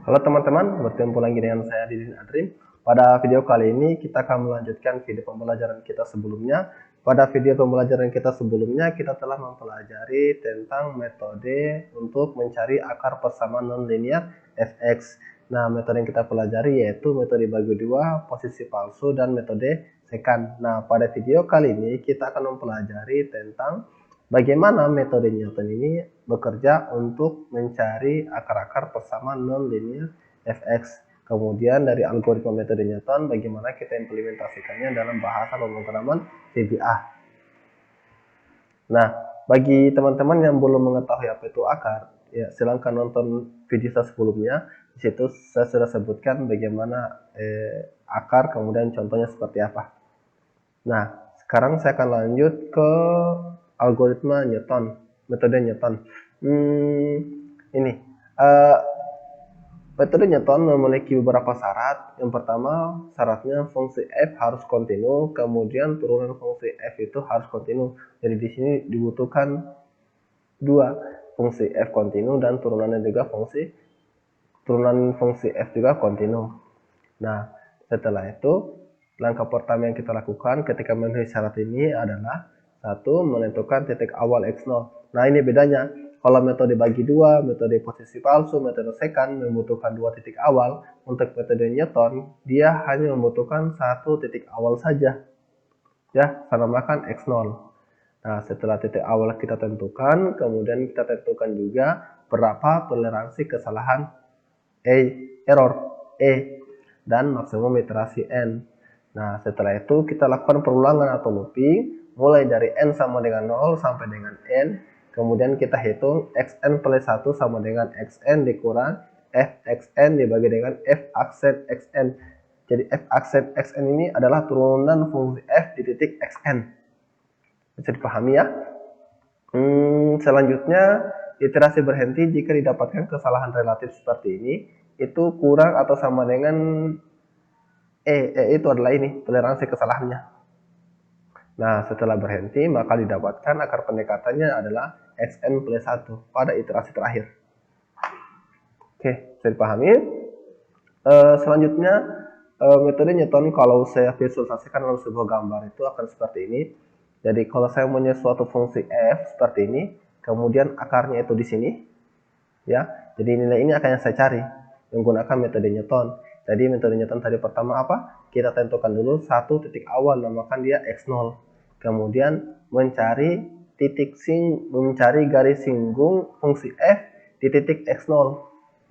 Halo teman-teman, bertemu lagi dengan saya Didin Adrim. Pada video kali ini kita akan melanjutkan video pembelajaran kita sebelumnya. Pada video pembelajaran kita sebelumnya kita telah mempelajari tentang metode untuk mencari akar persamaan nonlinear fx. Nah, metode yang kita pelajari yaitu metode bagi dua, posisi palsu, dan metode secant. Nah, pada video kali ini kita akan mempelajari tentang bagaimana metode Newton ini bekerja untuk mencari akar-akar persamaan nonlinear fx. Kemudian dari algoritma metode Newton, bagaimana kita implementasikannya dalam bahasa pemrograman VBA. Nah, bagi teman-teman yang belum mengetahui apa itu akar, ya silahkan nonton video saya sebelumnya. Di situ saya sudah sebutkan bagaimana akar, kemudian contohnya seperti apa. Nah, sekarang saya akan lanjut ke algoritma Newton, metode Newton. Ini metode Newton memiliki beberapa syarat. Yang pertama, syaratnya fungsi f harus kontinu, kemudian turunan fungsi f itu harus kontinu. Jadi di sini dibutuhkan dua, fungsi f kontinu dan turunannya juga turunan fungsi f juga kontinu. Nah, setelah itu langkah pertama yang kita lakukan ketika memenuhi syarat ini adalah satu, menentukan titik awal x0. Nah, ini bedanya. Kalau metode bagi dua, metode posisi palsu, metode secant membutuhkan dua titik awal. Untuk metode Newton, dia hanya membutuhkan satu titik awal saja. Ya, saya namakan x0. Nah, setelah titik awal kita tentukan, kemudian kita tentukan juga berapa toleransi kesalahan error E dan maksimum iterasi n. Nah, setelah itu kita lakukan perulangan atau looping mulai dari n sama dengan 0 sampai dengan n. Kemudian kita hitung xn plus 1 sama dengan xn dikurang fxn dibagi dengan f aksen xn. Jadi f aksen xn ini adalah turunan fungsi f di titik xn. Bisa dipahami ya? Selanjutnya, iterasi berhenti jika didapatkan kesalahan relatif seperti ini, itu kurang atau sama dengan itu adalah ini, toleransi kesalahannya. Nah, setelah berhenti, maka didapatkan akar pendekatannya adalah xn plus 1 pada iterasi terakhir. Oke, bisa dipahami? Selanjutnya, metode Newton kalau saya visualisasikan dalam sebuah gambar itu akan seperti ini. Jadi kalau saya punya suatu fungsi f seperti ini, kemudian akarnya itu di sini, ya. Jadi nilai ini akan yang saya cari menggunakan metode Newton. Jadi metode Newton tadi pertama apa? Kita tentukan dulu satu titik awal, namakan dia x0. Kemudian mencari garis singgung fungsi f di titik x0,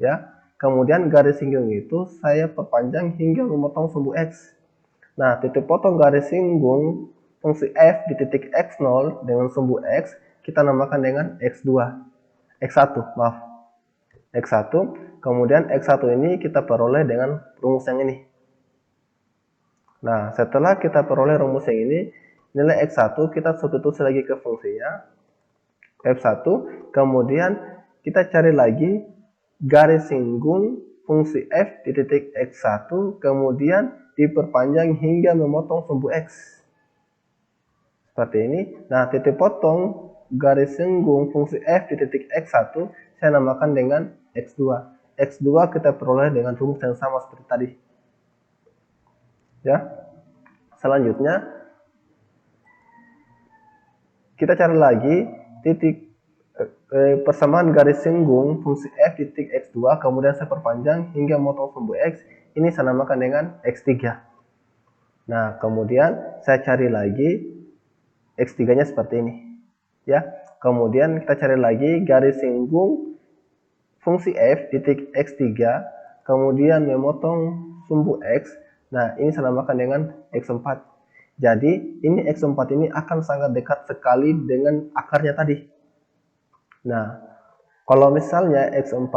ya. Kemudian garis singgung itu saya perpanjang hingga memotong sumbu x. Nah, titik potong garis singgung fungsi f di titik x0 dengan sumbu x kita namakan dengan x1, maaf. x1, kemudian x1 ini kita peroleh dengan rumus yang ini. Nah, setelah kita peroleh rumus yang ini, nilai x1 kita substitusi lagi ke fungsinya f1, kemudian kita cari lagi garis singgung fungsi f di titik x1, kemudian diperpanjang hingga memotong sumbu x. Seperti ini. Nah, titik potong garis singgung fungsi f di titik x1 saya namakan dengan x2. x2 kita peroleh dengan rumus yang sama seperti tadi. Ya. Selanjutnya kita cari lagi titik persamaan garis singgung fungsi f di titik x2, kemudian saya perpanjang hingga memotong sumbu x. Ini saya namakan dengan x3. Nah, kemudian saya cari lagi x3-nya seperti ini. Ya. Kemudian kita cari lagi garis singgung fungsi f di titik x3, kemudian memotong sumbu x. Nah, ini saya namakan dengan x4. Jadi, ini x4 ini akan sangat dekat sekali dengan akarnya tadi. Nah, kalau misalnya x4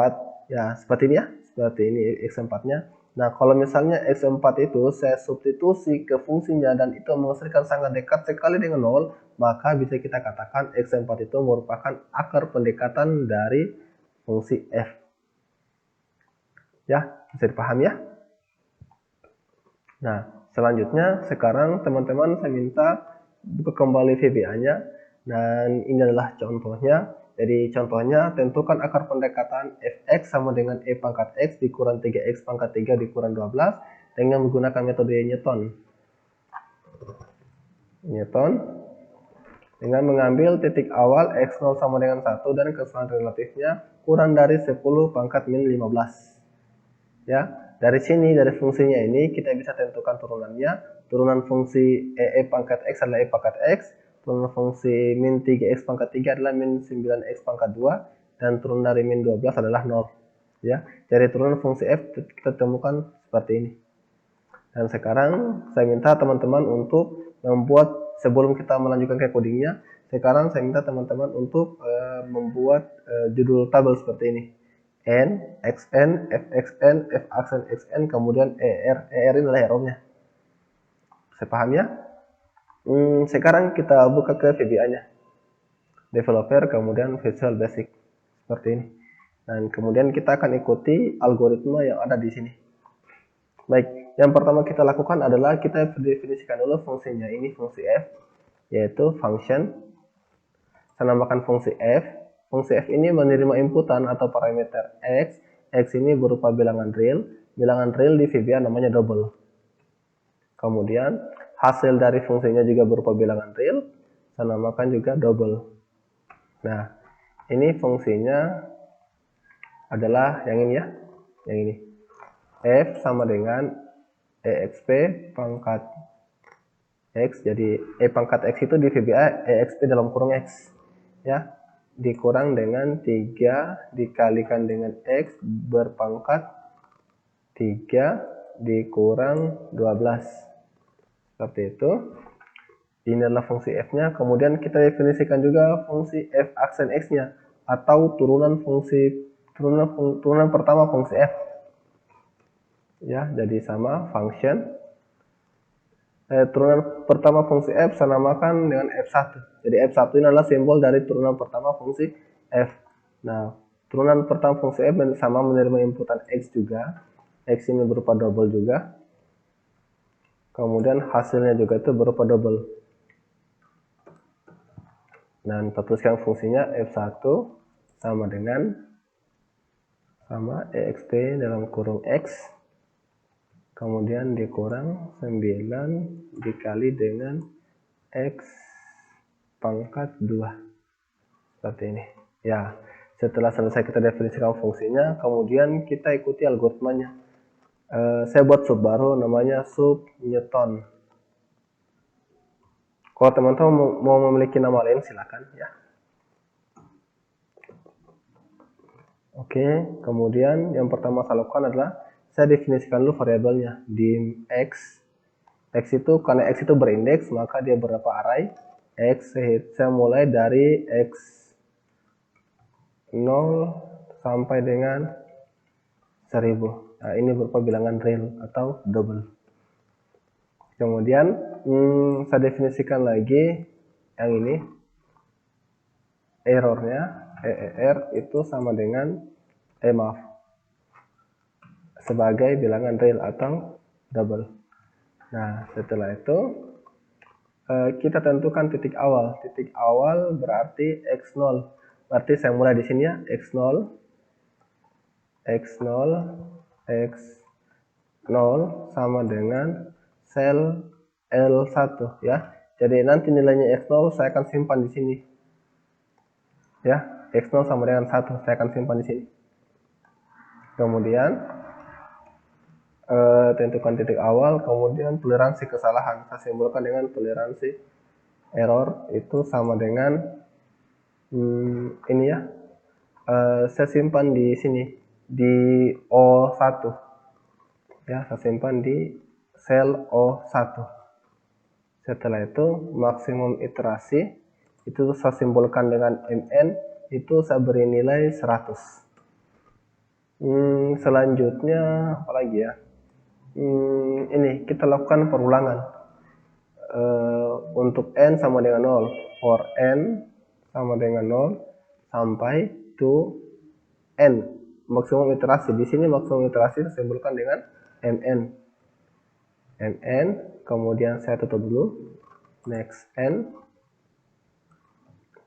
ya seperti ini ya, seperti ini x4-nya. Nah, kalau misalnya x4 itu saya substitusi ke fungsinya dan itu menghasilkan sangat dekat sekali dengan 0, maka bisa kita katakan x4 itu merupakan akar pendekatan dari fungsi f. Ya, bisa dipahami ya? Nah, selanjutnya sekarang teman-teman saya minta buka kembali VBA-nya dan ini adalah contohnya. Jadi contohnya tentukan akar pendekatan fx sama dengan e pangkat x dikurang 3x pangkat 3 dikurang 12 dengan menggunakan metode Newton. Dengan mengambil titik awal x0 sama dengan 1 dan kesalahan relatifnya kurang dari 10 pangkat min 15. Ya, dari sini, dari fungsinya ini kita bisa tentukan turunannya. Turunan fungsi e pangkat x adalah e pangkat x, turunan fungsi min 3x pangkat 3 adalah min 9x pangkat 2, dan turunan dari min 12 adalah 0. Ya, jadi turunan fungsi f kita temukan seperti ini. Dan sekarang saya minta teman-teman untuk membuat, sebelum kita melanjutkan ke codingnya, sekarang saya minta teman-teman untuk membuat judul tabel seperti ini. N, XN, FXN, F aksen XN, kemudian ER. ER ini adalah errornya. Saya paham ya? Sekarang kita buka ke VBA-nya. Developer, kemudian Visual Basic. Seperti ini. Dan kemudian kita akan ikuti algoritma yang ada di sini. Baik, yang pertama kita lakukan adalah kita definisikan dulu fungsinya. Ini fungsi f, yaitu function. Saya namakan fungsi f. Fungsi f ini menerima inputan atau parameter x. X ini berupa bilangan real. Bilangan real di VBA namanya double. Kemudian hasil dari fungsinya juga berupa bilangan real. Saya namakan juga double. Nah, ini fungsinya adalah yang ini ya. Yang ini. F sama dengan exp pangkat x. Jadi e pangkat x itu di VBA exp dalam kurung x. Ya, dikurang dengan 3 dikalikan dengan x berpangkat 3 dikurang 12. Seperti itu. Ini adalah fungsi f-nya. Kemudian kita definisikan juga fungsi f aksen x-nya atau turunan pertama fungsi f. Ya, jadi sama function. Turunan pertama fungsi f saya namakan dengan f1. Jadi f1 ini adalah simbol dari turunan pertama fungsi f. Nah, turunan pertama fungsi f sama menerima inputan x juga. X ini berupa double juga. Kemudian hasilnya juga itu berupa double. Dan kita tuliskan fungsinya f1 sama dengan exp dalam kurung x. Kemudian dikurang 9 dikali dengan x pangkat 2. Seperti ini. Ya, setelah selesai kita definisikan fungsinya, kemudian kita ikuti algoritmanya. Saya buat sub baru namanya sub Newton. Kalau teman-teman mau memiliki nama lain silakan ya. Oke, kemudian yang pertama saya lakukan adalah saya definisikan dulu variabelnya di x. X itu karena x itu berindeks maka dia berapa array. X saya mulai dari x 0 sampai dengan 1000. Nah, ini berupa bilangan real atau double. Kemudian saya definisikan lagi yang ini. Errornya ER itu sama dengan sebagai bilangan real atau double. Nah, setelah itu kita tentukan titik awal. Titik awal berarti x0. Berarti saya mulai di sini ya, x0 sama dengan sel L1 ya. Jadi nanti nilainya x0 saya akan simpan di sini. Ya, x0 sama dengan 1 saya akan simpan di sini. Kemudian tentukan titik awal, kemudian toleransi kesalahan saya simbolkan dengan toleransi error itu sama dengan ini ya. Saya simpan di sini di O1 ya, saya simpan di sel O1. Setelah itu maksimum iterasi itu saya simbolkan dengan mn, itu saya beri nilai 100. Selanjutnya apalagi ya, ini kita lakukan perulangan. Untuk n sama dengan 0, for n sama dengan 0 sampai to n, maksimum iterasi. Di sini maksimum iterasi saya simbolkan dengan mn. Kemudian saya tutup dulu, next n.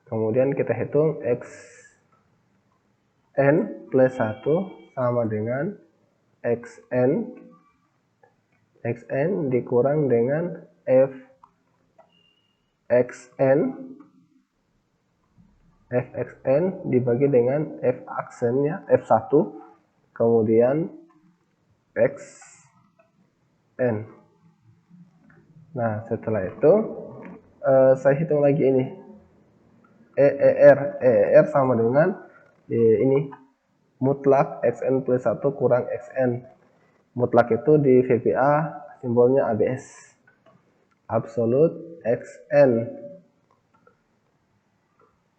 Kemudian kita hitung x n plus 1 sama dengan xn dikurang dengan fxn dibagi dengan f aksennya f1 kemudian xn. Nah setelah itu saya hitung lagi ini EER sama dengan ini mutlak xn plus 1 kurang xn. Mutlak itu di VBA simbolnya ABS. Absolut xn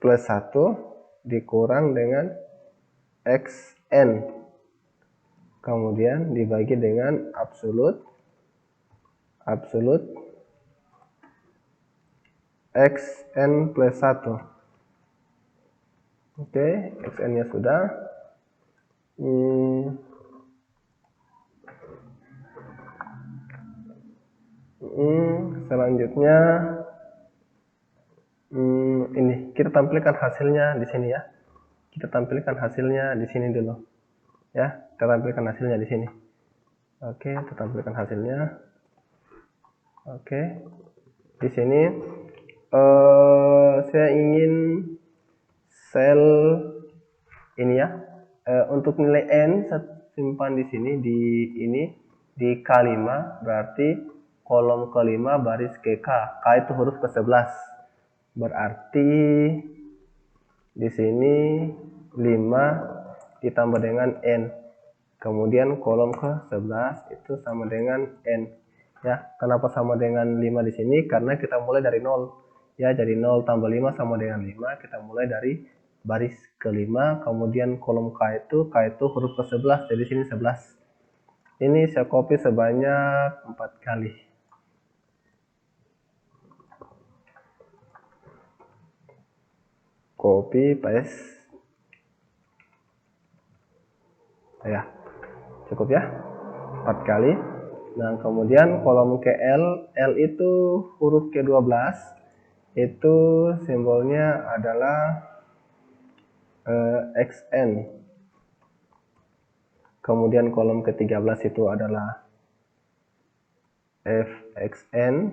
plus 1 dikurang dengan xn. Kemudian dibagi dengan absolut xn plus 1. Oke, xn-nya sudah. Selanjutnya ini kita tampilkan hasilnya di sini ya. Kita tampilkan hasilnya di sini dulu. Ya, kita tampilkan hasilnya di sini. Oke, kita tampilkan hasilnya. Oke. Di sini saya ingin sel ini ya. Untuk nilai n simpan di sini di K5 berarti kolom ke-5 baris ke K. K itu huruf ke-11. Berarti di sini 5 ditambah dengan n. Kemudian kolom ke-11 itu sama dengan n. Ya, kenapa sama dengan 5 di sini? Karena kita mulai dari 0. Ya, jadi 0 tambah 5 sama dengan 5. Kita mulai dari baris ke-5, kemudian kolom K itu huruf ke-11, jadi sini 11. Ini saya copy sebanyak 4 kali. Copy paste. Ya, cukup ya, 4 kali. Nah, kemudian kolom ke L itu huruf ke-12, itu simbolnya adalah xn. Kemudian kolom ke-13 itu adalah fxn.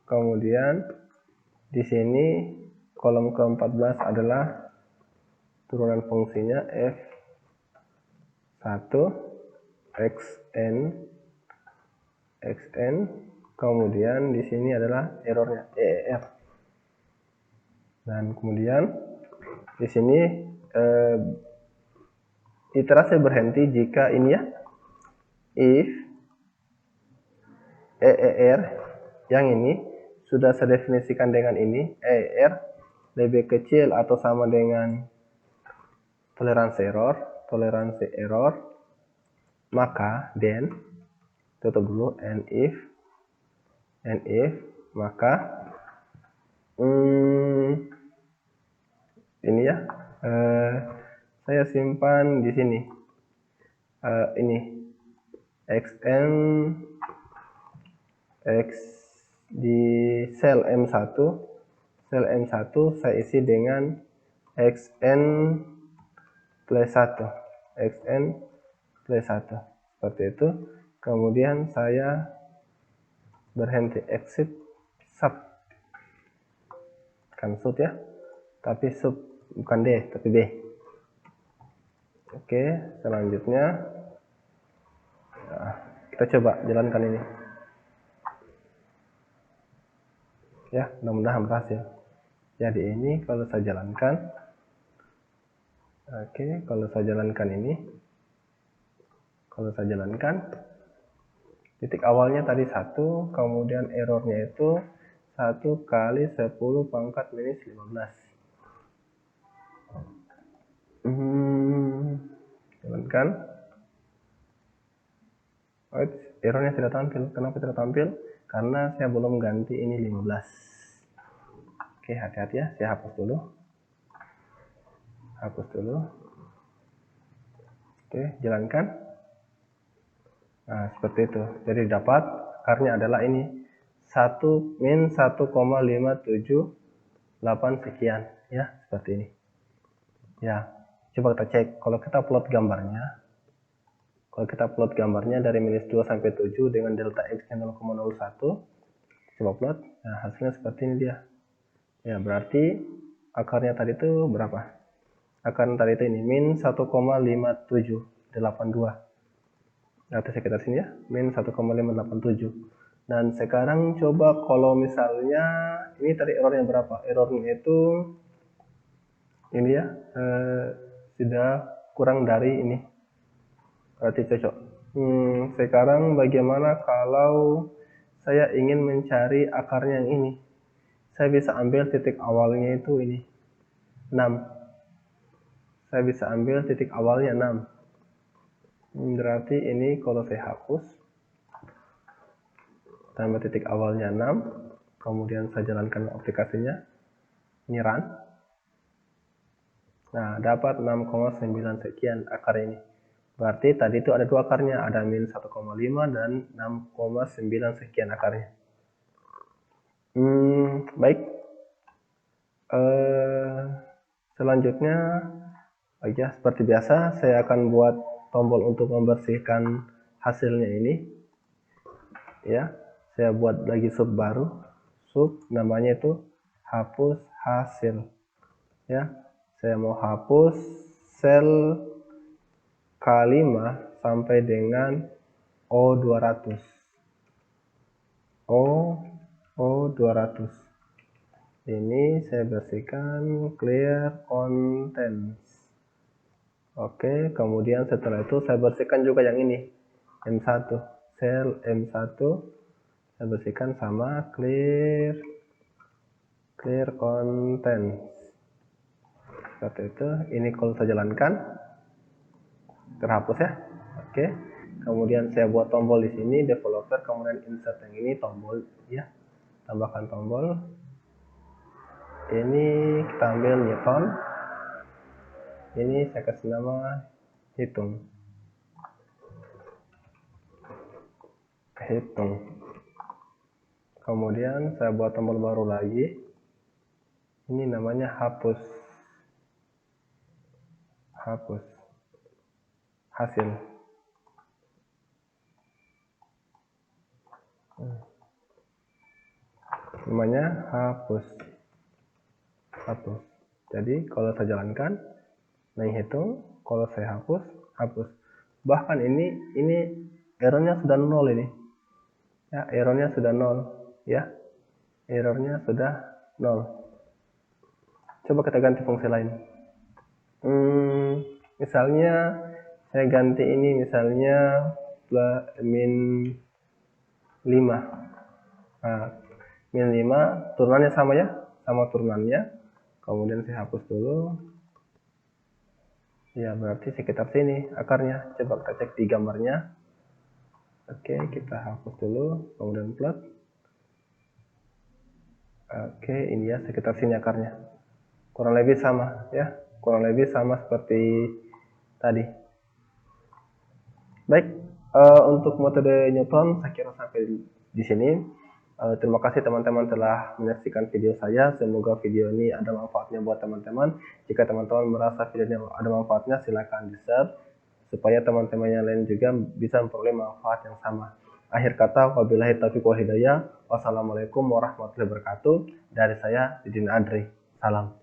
Kemudian di sini kolom ke-14 adalah turunan fungsinya f1 xn. Kemudian di sini adalah errornya EER. Dan kemudian di sini iterasi berhenti jika ini ya, if EER yang ini sudah saya definisikan dengan ini, EER lebih kecil atau sama dengan toleransi error, maka then tutup dulu, and if maka ini ya, saya simpan di sini ini xn di sel M1 saya isi dengan xn plus 1 seperti itu. Kemudian saya berhenti, exit sub, kan sub ya, tapi sub bukan D tapi B. Oke, selanjutnya kita coba jalankan ini ya, mudah-mudahan berhasil. Jadi ini kalau saya jalankan, kalau saya jalankan titik awalnya tadi 1, kemudian errornya itu 1 kali 10 pangkat minus 15. Jalankan. Errornya tidak tampil. Kenapa tidak tampil? Karena saya belum ganti ini 15. Oke, hati-hati ya, saya hapus dulu. Oke, jalankan. Nah, seperti itu. Jadi dapat akarnya adalah ini min 1,578 sekian ya, seperti ini ya. Coba kita cek kalau kita plot gambarnya. Kalau kita plot gambarnya dari minus 2 sampai 7 dengan delta X nya 0,01, coba plot, nah hasilnya seperti ini dia ya. Berarti akarnya tadi itu berapa? Akarnya tadi itu ini min 1,5782, berarti sekitar sini ya, min 1,587. Dan sekarang coba kalau misalnya ini tadi errornya berapa? Errornya itu ini ya, sudah kurang dari ini, berarti cocok. Sekarang bagaimana kalau saya ingin mencari akarnya yang ini? Saya bisa ambil titik awalnya itu ini 6. Saya bisa ambil titik awalnya 6. Berarti ini kalau saya hapus, tambah titik awalnya 6, kemudian saya jalankan aplikasinya, ini run. Nah, dapat 6,9 sekian akar ini. Berarti tadi itu ada dua akarnya, ada min 1,5 dan 6,9 sekian akarnya. Baik. Selanjutnya, ya seperti biasa, saya akan buat tombol untuk membersihkan hasilnya ini. Ya, saya buat lagi sub baru, sub namanya itu hapus hasil. Ya, saya mau hapus sel K5 sampai dengan O200. O200. Ini saya bersihkan clear contents. Oke, kemudian setelah itu saya bersihkan juga yang ini, M1. Sel M1 saya bersihkan sama clear contents. Seperti itu. Ini kalau saya jalankan terhapus ya. Oke. Kemudian saya buat tombol di sini developer, kemudian insert yang ini tombol ya. Tambahkan tombol. Ini kita ambil Newton. Ini saya kasih nama hitung. Kemudian saya buat tombol baru lagi. Ini namanya hapus hasil. Namanya hapus. Jadi kalau saya jalankan, naik hitung, kalau saya hapus. Bahkan ini errornya sudah 0 ini. Ya, errornya sudah 0 ya. Errornya sudah 0. Coba kita ganti fungsi lain. Misalnya saya ganti ini misalnya min 5. Nah, min 5 turunannya sama ya, sama turunannya. Kemudian saya hapus dulu. Ya, berarti sekitar sini akarnya. Coba kita cek di gambarnya. Oke, kita hapus dulu, kemudian plot. Oke, ini ya sekitar sini akarnya. Kurang lebih sama ya, kurang lebih sama seperti tadi. Baik, untuk metode Newton saya kira sampai di sini. Terima kasih teman-teman telah menyaksikan video saya. Semoga video ini ada manfaatnya buat teman-teman. Jika teman-teman merasa video ini ada manfaatnya, silakan di-share supaya teman-teman yang lain juga bisa memperoleh manfaat yang sama. Akhir kata, wabillahi taufiq wal hidayah. Wassalamualaikum warahmatullahi wabarakatuh. Dari saya, Didin Adri. Salam.